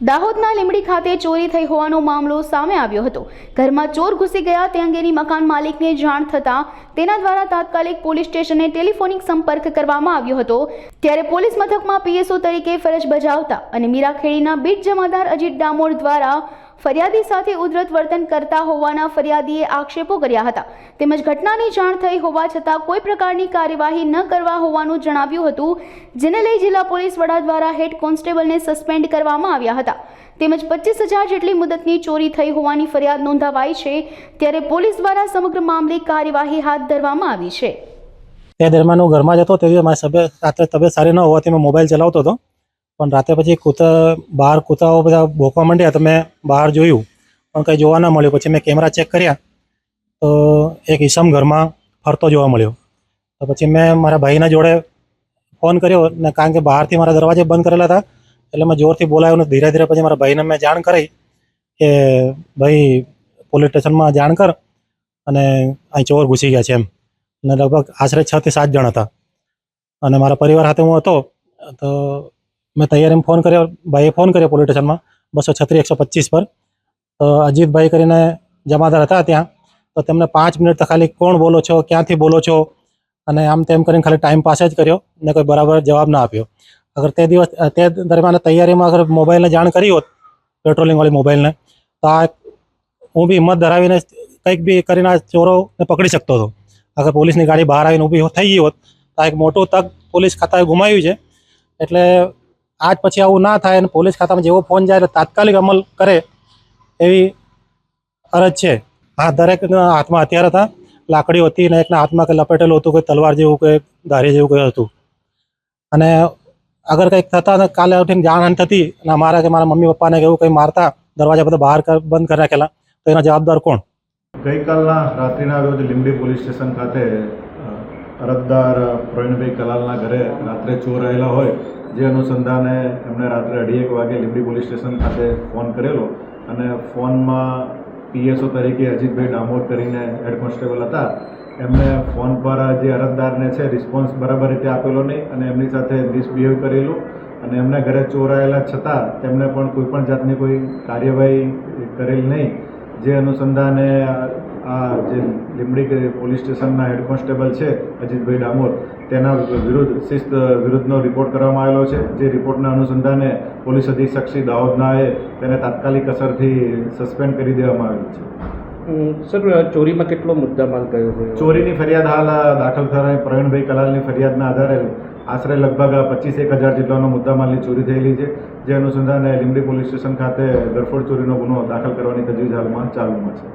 દાહોદના લીંબડી ખાતે ચોરી થઈ હોવાનો મામલો સામે આવ્યો હતો। ઘરમાં ચોર ઘૂસી ગયા તે અંગેની મકાન માલિકને જાણ થતાં તેના દ્વારા તાત્કાલિક પોલીસ સ્ટેશને ટેલિફોનિક સંપર્ક કરવામાં આવ્યો હતો। ત્યારે પોલીસ મથકમાં પીએસઓ તરીકે ફરજ બજાવતા અને મીરાખેડીના બીટ જમાદાર અજીત ડામોર દ્વારા ફરિયાદી સાથે ઉદ્ધત વર્તન કરતા હોવાના ફરિયાદીએ આક્ષેપો કર્યા હતા। તેમજ ઘટનાની જાણ થઈ હોવા છતાં કોઈ પ્રકારની કાર્યવાહી ન કરવા હોવાનું જણાવ્યું હતું, જેને લઈ જિલ્લા પોલીસ વડા દ્વારા હેડ કોન્સ્ટેબલને સસ્પેન્ડ કરવામાં આવ્યા હતા। તેમજ 25,000 જેટલી મુદતની ચોરી થઈ હોવાની ફરિયાદ નોંધાવાઈ છે। ત્યારે પોલીસ દ્વારા સમગ્ર મામલે કાર્યવાહી હાથ ધરવામાં આવી છે। તે દરમિયાન હું ઘરમાં જતો તે મારી રાત્રે તબિયત સારી ન હોવાથી મેં મોબાઈલ ચલાવતો હતો, પણ રાતે પછી બહાર કૂતરાઓ બધા ભોંકવા માંડ્યા તો મેં બહાર જોયું પણ કંઈ જોવા ન મળ્યું। પછી મેં કેમેરા ચેક કર્યા તો એક ઈસમ ઘરમાં ફરતો જોવા મળ્યો। તો પછી મેં મારા ભાઈના જોડે ફોન કર્યો ને, કારણ કે બહારથી મારા દરવાજે બંધ કરેલા હતા એટલે મેં જોરથી બોલાવ્યો ને ધીરે ધીરે પછી મારા ભાઈને મેં જાણ કરી કે ભાઈ પોલીસ સ્ટેશનમાં જાણ કર અને અહીં ચોર ઘૂસી ગયા છે એમ। અને લગભગ આશરે 6 થી 7 જણ હતા અને મારા પરિવાર સાથે હું હતો। તો મેં તૈયારીમાં ફોન કર્યો, ભાઈએ ફોન કર્યો પોલીસ સ્ટેશનમાં 236-125 પર। તો અજીતભાઈ કરીને જમાદાર હતા ત્યાં, તો તેમને 5 મિનિટ તો ખાલી કોણ બોલો છો, ક્યાંથી બોલો છો અને આમ તેમ કરીને ખાલી ટાઈમ પાસ જ કર્યો ને કોઈ બરાબર જવાબ ના આપ્યો। અગર તે દરમિયાન તૈયારીમાં અગર મોબાઈલને જાણ કરી હોત, પેટ્રોલિંગવાળી મોબાઈલને, તો આ હું બી હિંમત ધરાવીને કંઈક બી કરીને આ ચોરોને પકડી શકતો હતો। અગર પોલીસની ગાડી બહાર આવીને ઊભી થઈ ગઈ હોત તો આ એક મોટું તક પોલીસ ખાતાએ ગુમાવ્યું છે। એટલે આજ પછી આવું ના થાય અને પોલીસ ખાતામાં જેવો ફોન જાય એટલે તાત્કાલિક અમલ કરે એવી અરજ છે। હા, દરેકના હાથમાં હથિયાર હતા, લાકડીઓ હતી ને એકના હાથમાં કંઈ લપેટેલું હતું, કોઈ તલવાર જેવું, કોઈ ધારી જેવું કંઈ હતું। અને અગર કંઈક થતા ને કાલે ઉઠીને જાણ થતી અને અમારા કે મારા મમ્મી પપ્પાને એવું કંઈ મારતા, દરવાજા બધા બહાર બંધ કરી રાખેલા, તો એના જવાબદાર કોણ? ગઈકાલના રાત્રિના રોજ લીંબડી પોલીસ સ્ટેશન ખાતે અરજદાર પ્રવીણભાઈ કલાલના ઘરે રાત્રે ચોર આવેલા હોય, જે અનુસંધાને એમણે રાત્રે 2:30 વાગે લીંબડી પોલીસ સ્ટેશન ખાતે ફોન કરેલો અને ફોનમાં પીએસઓ તરીકે અજીતભાઈ ડામોર કરીને હેડ કોન્સ્ટેબલ હતા, એમણે ફોન પર જે અરજદારને છે રિસ્પોન્સ બરાબર રીતે આપેલો નહીં અને એમની સાથે મિસબિહેવ કરેલું અને એમને ઘરે ચોર આવેલા છતાં તેમણે પણ કોઈપણ જાતની કોઈ કાર્યવાહી કરેલ નહીં। જે અનુસંધાને આ જે લીંબડી પોલીસ સ્ટેશનના હેડ કોન્સ્ટેબલ છે અજીતભાઈ ડામોર, તેના શિસ્ત વિરુદ્ધનો રિપોર્ટ કરવામાં આવેલો છે। જે રિપોર્ટના અનુસંધાને પોલીસ અધિક્ષક શ્રી દાહોદનાએ તેને તાત્કાલિક અસરથી સસ્પેન્ડ કરી દેવામાં આવેલ છે। સર, ચોરીમાં કેટલો મુદ્દામાલ કયો હોય? ચોરીની ફરિયાદ હાલ દાખલ કરાઈ પ્રવીણભાઈ કલાલની ફરિયાદના આધારે આશરે લગભગ 25,000 જેટલાનો મુદ્દામાલની ચોરી થયેલી છે। જે અનુસંધાને લીંબડી પોલીસ સ્ટેશન ખાતે ગરફોડ ચોરીનો ગુનો દાખલ કરવાની તજવીજ હાલમાં ચાલુમાં છે।